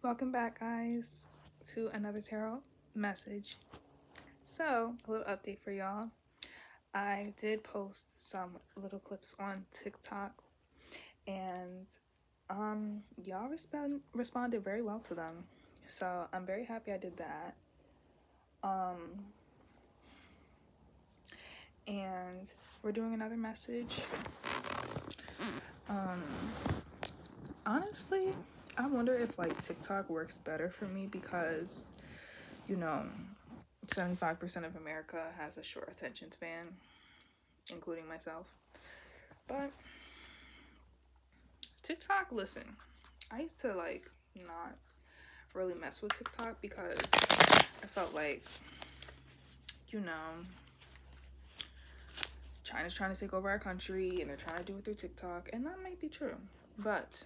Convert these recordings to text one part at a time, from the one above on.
Welcome back, guys, to another tarot message. So, a little update for y'all. I did post some little clips on TikTok, and y'all responded very well to them. So, I'm very happy I did that. And we're doing another message. Honestly, I wonder if like TikTok works better for me because, you know, 75% of America has a short attention span, including myself. But TikTok, listen, I used to like not really mess with TikTok because I felt like, you know, China's trying to take over our country and they're trying to do it through TikTok, and that might be true. But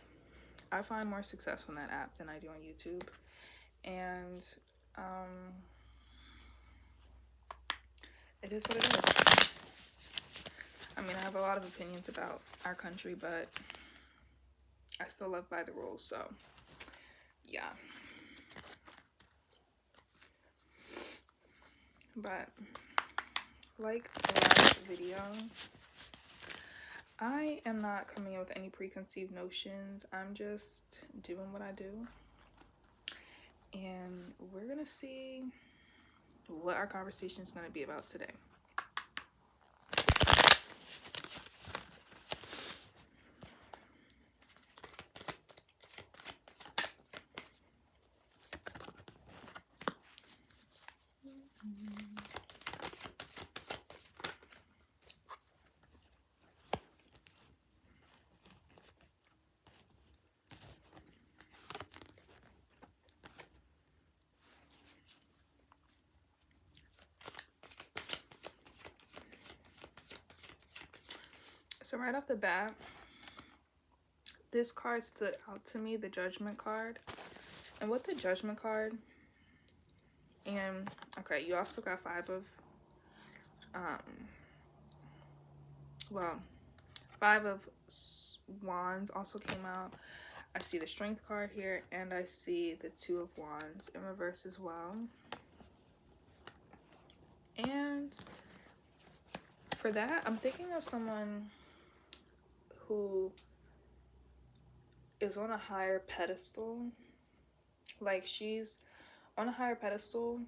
I find more success on that app than I do on YouTube. And it is what it is. I mean, I have a lot of opinions about our country, but I still live by the rules, so yeah. But like the last video, I am not coming in with any preconceived notions. I'm just doing what I do. And we're gonna see what our conversation is gonna be about today. So right off the bat, this card stood out to me, the Judgment card. And with the Judgment card, and okay, you also got five of wands also came out. I see the Strength card here, and I see the Two of Wands in reverse as well. And for that, I'm thinking of someone who is on a higher pedestal. Like, she's on a higher pedestal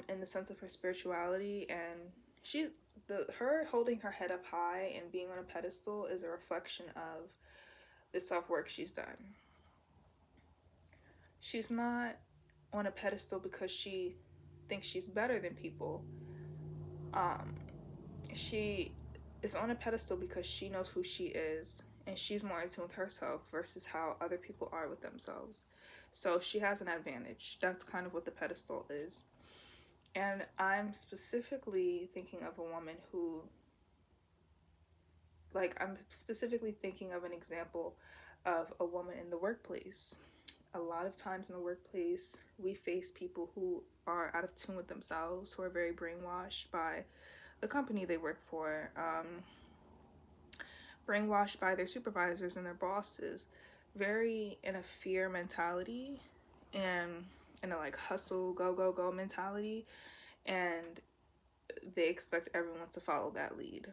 in the sense of her spirituality, and her holding her head up high and being on a pedestal is a reflection of the self-work she's done. She's not on a pedestal because she thinks she's better than people. She is on a pedestal because she knows who she is, and she's more in tune with herself versus how other people are with themselves. So she has an advantage. That's kind of what the pedestal is. And I'm specifically thinking of a woman who, I'm specifically thinking of an example of a woman in the workplace. A lot of times in the workplace, we face people who are out of tune with themselves, who are very brainwashed by the company they work for, brainwashed by their supervisors and their bosses, very in a fear mentality and in a like hustle, go, go, go mentality. And they expect everyone to follow that lead.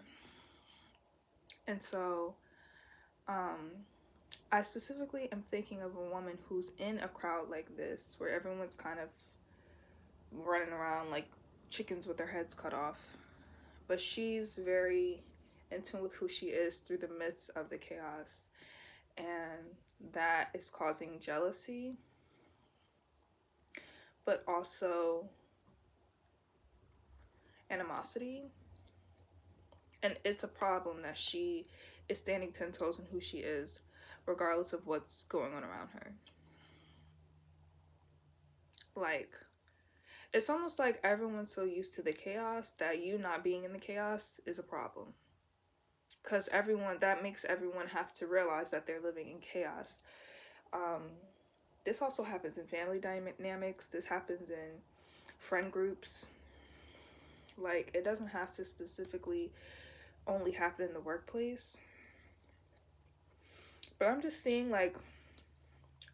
And so I specifically am thinking of a woman who's in a crowd like this, where everyone's kind of running around like chickens with their heads cut off. But she's very in tune with who she is through the midst of the chaos. And that is causing jealousy, but also animosity. And it's a problem that she is standing 10 toes in who she is, regardless of what's going on around her. Like, it's almost like everyone's so used to the chaos that you not being in the chaos is a problem. Because that makes everyone have to realize that they're living in chaos. This also happens in family dynamics. This happens in friend groups. Like, it doesn't have to specifically only happen in the workplace. But I'm just seeing, like,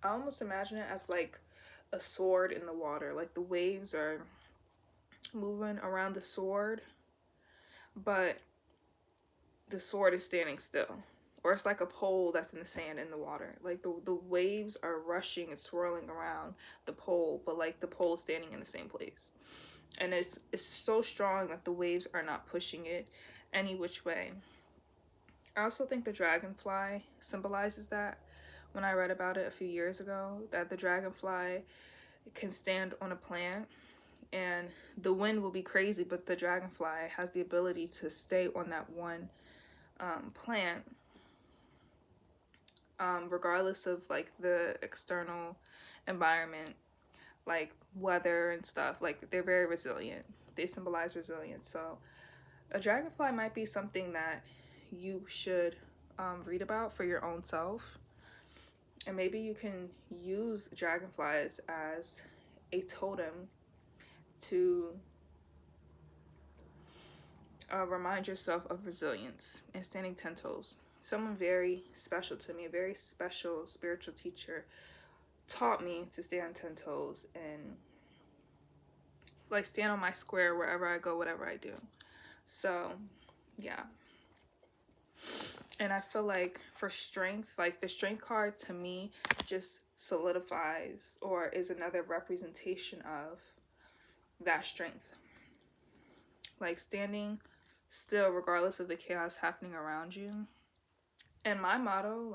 I almost imagine it as like a sword in the water. Like the waves are moving around the sword, but the sword is standing still. Or it's like a pole that's in the sand in the water. Like the waves are rushing and swirling around the pole, but like the pole is standing in the same place. And it's so strong that the waves are not pushing it any which way. I also think the dragonfly symbolizes that. When I read about it a few years ago, that the dragonfly can stand on a plant and the wind will be crazy, but the dragonfly has the ability to stay on that one plant, regardless of like the external environment, like weather and stuff. Like they're very resilient. They symbolize resilience. So a dragonfly might be something that you should read about for your own self. And maybe you can use dragonflies as a totem to remind yourself of resilience and standing 10 toes. Someone very special to me, a very special spiritual teacher, taught me to stand 10 toes and like stand on my square wherever I go, whatever I do. So, yeah. And I feel like for strength, like the strength card to me just solidifies or is another representation of that strength. Like standing still regardless of the chaos happening around you. And my motto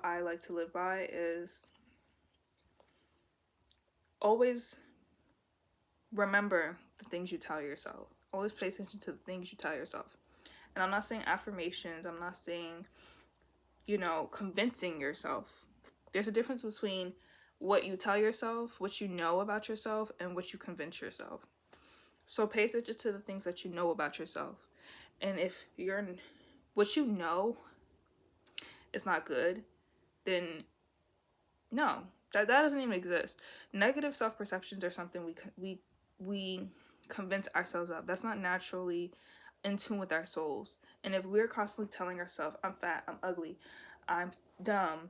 I like to live by is always remember the things you tell yourself. Always pay attention to the things you tell yourself. And I'm not saying affirmations. I'm not saying, convincing yourself. There's a difference between what you tell yourself, what you know about yourself, and what you convince yourself. So pay attention to the things that you know about yourself. And if what you know is not good, then no, that doesn't even exist. Negative self-perceptions are something we convince ourselves of. That's not naturally in tune with our souls. And if we're constantly telling ourselves, I'm fat, I'm ugly, I'm dumb,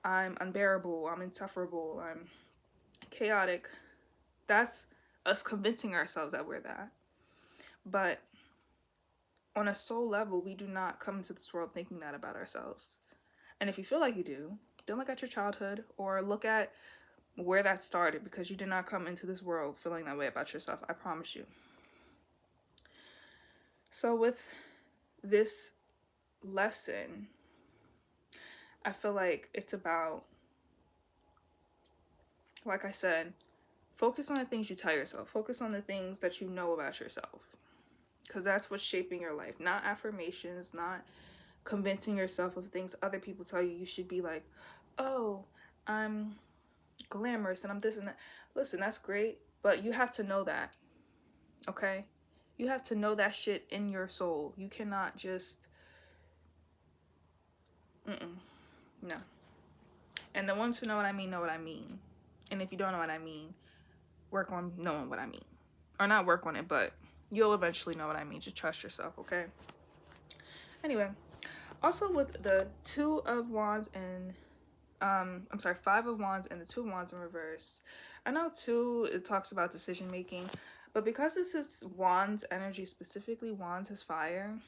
I'm unbearable, I'm insufferable, I'm chaotic, that's us convincing ourselves that we're that. But on a soul level, we do not come into this world thinking that about ourselves. And if you feel like you do, then look at your childhood or look at where that started, because you did not come into this world feeling that way about yourself. I promise you. So with this lesson, I feel like it's about, like I said, focus on the things you tell yourself. Focus on the things that you know about yourself, because that's what's shaping your life. Not affirmations, not convincing yourself of things other people tell you you should be like, oh, I'm glamorous and I'm this and that. Listen, that's great, but you have to know that, okay? You have to know that shit in your soul. You cannot just, no. And the ones who know what I mean, know what I mean. And if you don't know what I mean, work on knowing what I mean. Or not work on it, but you'll eventually know what I mean. Just trust yourself, okay? Anyway, also with the 2 of Wands and 5 of Wands and the 2 of Wands in reverse. I know 2, it talks about decision making, but because this is Wands energy specifically, Wands is fire,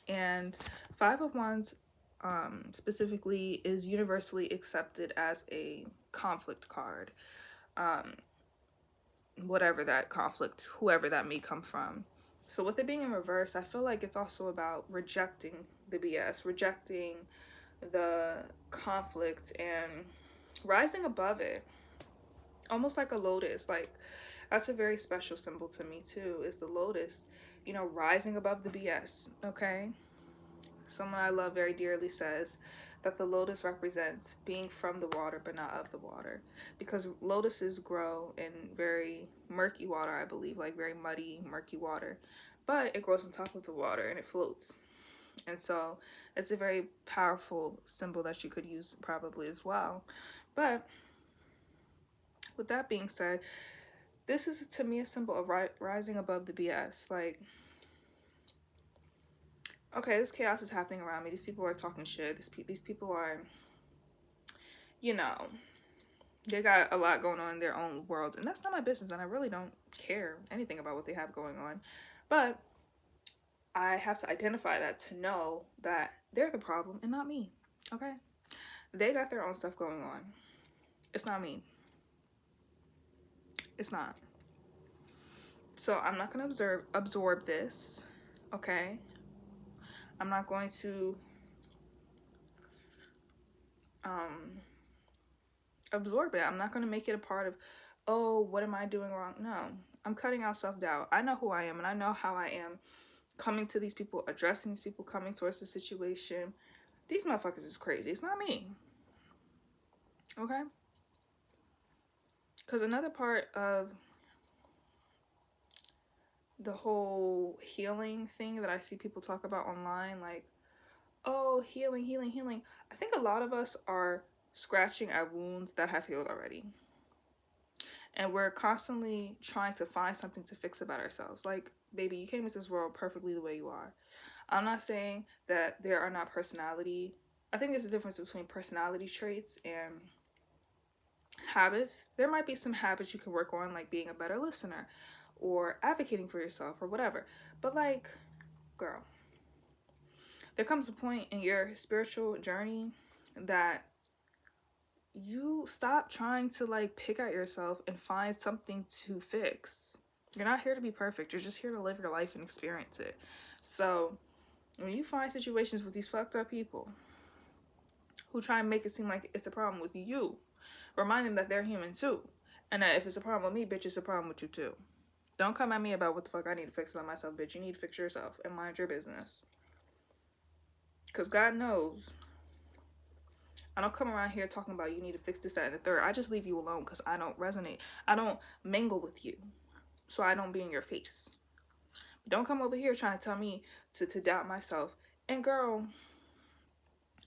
and 5 of Wands specifically is universally accepted as a conflict card. Whatever that conflict, whoever that may come from. So with it being in reverse, I feel like it's also about rejecting the BS, rejecting the conflict and rising above it, almost like a lotus. Like that's a very special symbol to me too, is the lotus, rising above the BS. Okay, someone I love very dearly says that the lotus represents being from the water but not of the water, because lotuses grow in very murky water, I believe, like very muddy, murky water, but it grows on top of the water and it floats. And so it's a very powerful symbol that you could use probably as well. But with that being said, this is to me a symbol of rising above the BS. Like, okay, this chaos is happening around me. These people are talking shit. These people are, you know, they got a lot going on in their own worlds, and that's not my business, and I really don't care anything about what they have going on. But I have to identify that to know that they're the problem and not me. Okay? They got their own stuff going on. It's not me. It's not. So I'm not going to absorb this. Okay? I'm not going to absorb it. I'm not going to make it a part of, oh, what am I doing wrong? No. I'm cutting out self-doubt. I know who I am, and I know how I am coming to these people, addressing these people, coming towards the situation. These motherfuckers is crazy. It's not me. Okay? Because another part of the whole healing thing that I see people talk about online, like, oh, healing, healing, healing. I think a lot of us are scratching at wounds that have healed already. And we're constantly trying to find something to fix about ourselves. Like, baby, you came into this world perfectly the way you are. I'm not saying that there are not personality. I think there's a difference between personality traits and habits. There might be some habits you can work on, like being a better listener or advocating for yourself or whatever. But like, girl, there comes a point in your spiritual journey that you stop trying to like pick at yourself and find something to fix. You're not here to be perfect. You're just here to live your life and experience it. So when you find situations with these fucked up people who try and make it seem like it's a problem with you, remind them that they're human too. And that if it's a problem with me, bitch, it's a problem with you too. Don't come at me about what the fuck I need to fix about myself, bitch. You need to fix yourself and mind your business. Because God knows. I don't come around here talking about you need to fix this, that, and the third. I just leave you alone because I don't resonate. I don't mingle with you. So I don't be in your face. Don't come over here trying to tell me to doubt myself. And girl,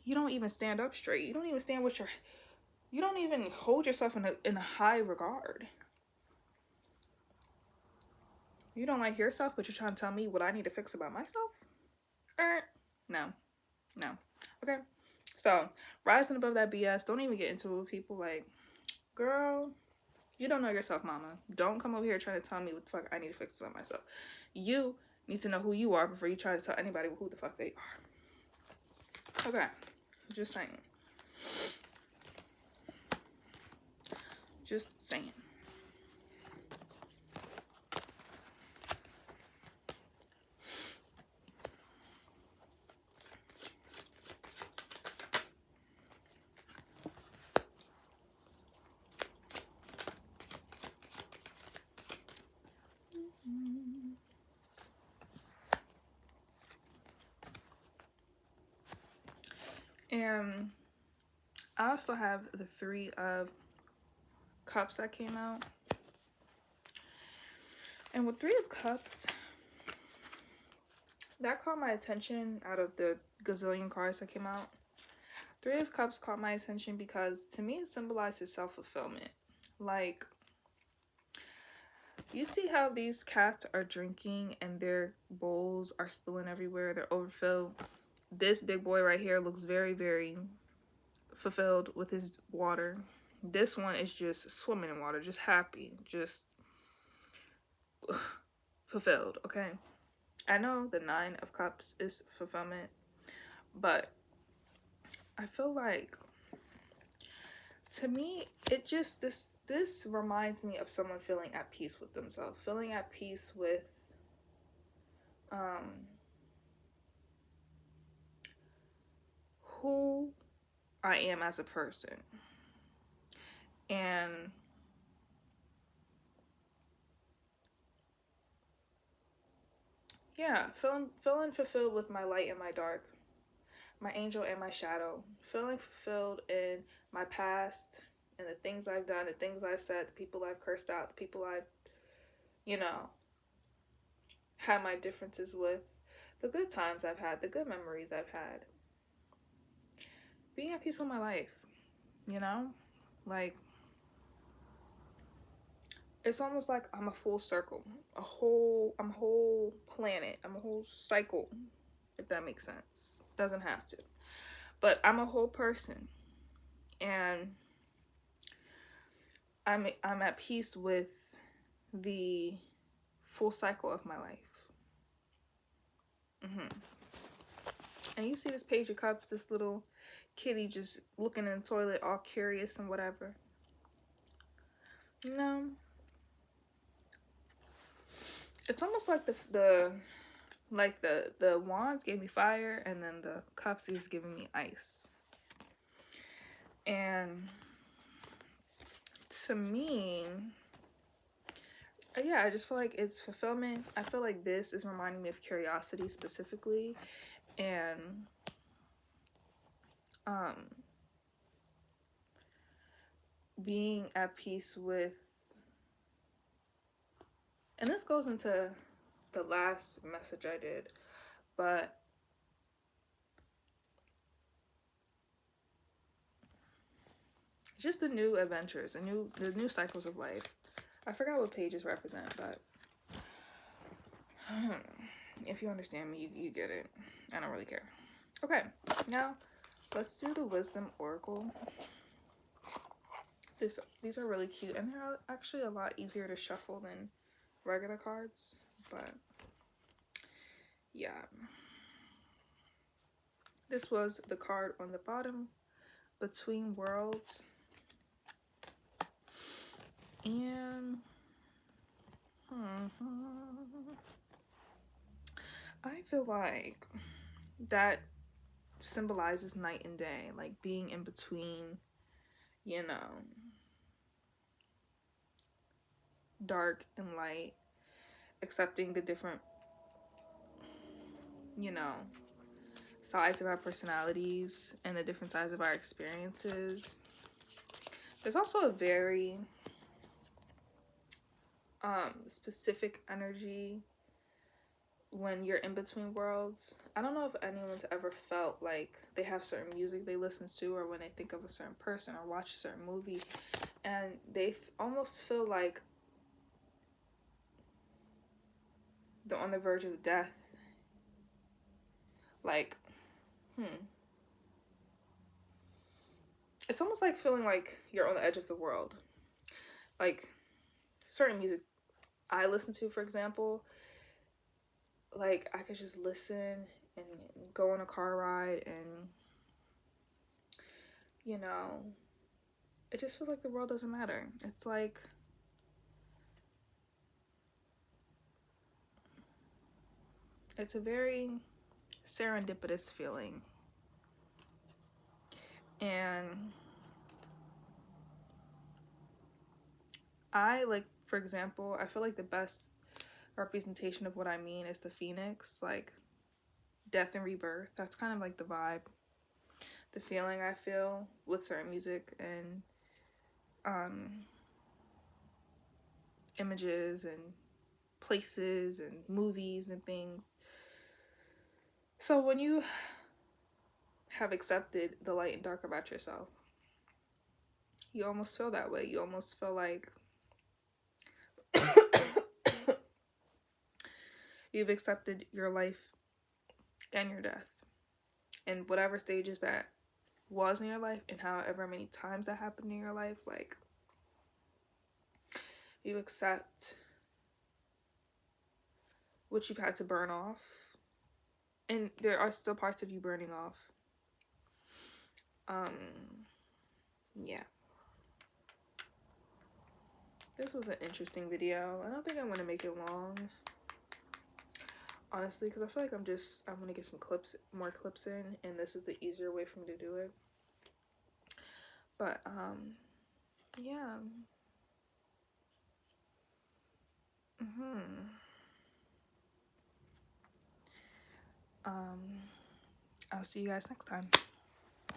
you don't even stand up straight. You don't even stand with your... You don't even hold yourself in a high regard. You don't like yourself, but you're trying to tell me what I need to fix about myself? No. Okay? So, rising above that BS, don't even get into it with people like, girl, you don't know yourself, mama. Don't come over here trying to tell me what the fuck I need to fix about myself. You need to know who you are before you try to tell anybody who the fuck they are. Okay. Just saying. Just saying. And I also have the 3 of Cups that came out. And with 3 of Cups, that caught my attention out of the gazillion cards that came out. 3 of Cups caught my attention because to me it symbolizes self-fulfillment. Like, you see how these cats are drinking and their bowls are spilling everywhere, they're overfilled. This big boy right here looks very, very fulfilled with his water. This one is just swimming in water, just happy, just fulfilled, okay? I know the 9 of Cups is fulfillment, but I feel like, to me, it just, this reminds me of someone feeling at peace with themselves, feeling at peace with who I am as a person. And yeah, feeling fulfilled with my light and my dark, my angel and my shadow, feeling fulfilled in my past and the things I've done, the things I've said, the people I've cursed out, the people I've, had my differences with, the good times I've had, the good memories I've had. Being at peace with my life, like, it's almost like I'm a full circle, I'm a whole planet, I'm a whole cycle if that makes sense. Doesn't have to. But I'm a whole person, and I'm at peace with the full cycle of my life. And you see this page of cups, this little kitty just looking in the toilet, all curious and whatever. No, it's almost like the wands gave me fire, and then the cups is giving me ice. And to me, yeah, I just feel like it's fulfillment. I feel like this is reminding me of curiosity specifically, and being at peace with, and this goes into the last message I did, but just the new adventures, the new cycles of life. I forgot what pages represent, but if you understand me, you get it. I don't really care. Okay, now let's do the Wisdom Oracle. These are really cute, and they're actually a lot easier to shuffle than regular cards, but yeah. This was the card on the bottom, Between Worlds. And I feel like that symbolizes night and day, like being in between, you know, dark and light, accepting the different, you know, sides of our personalities and the different sides of our experiences. There's also a very specific energy when you're in between worlds. I don't know if anyone's ever felt like they have certain music they listen to, or when they think of a certain person or watch a certain movie, and they almost feel like they're on the verge of death. Like, it's almost like feeling like you're on the edge of the world. Like, certain music I listen to, for example, like, I could just listen and go on a car ride, and, you know, it just feels like the world doesn't matter. It's like, it's a very serendipitous feeling. And for example, I feel like the best representation of what I mean is the phoenix, like death and rebirth. That's kind of like the vibe, the feeling I feel with certain music and images and places and movies and things. So when you have accepted the light and dark about yourself, you almost feel that way. You almost feel like you've accepted your life and your death, and whatever stages that was in your life, and however many times that happened in your life. Like, you accept what you've had to burn off, and there are still parts of you burning off. Yeah, this was an interesting video. I don't think I'm gonna make it long, honestly, because I feel like I'm gonna get some more clips in, and this is the easier way for me to do it. But yeah. I'll see you guys next time.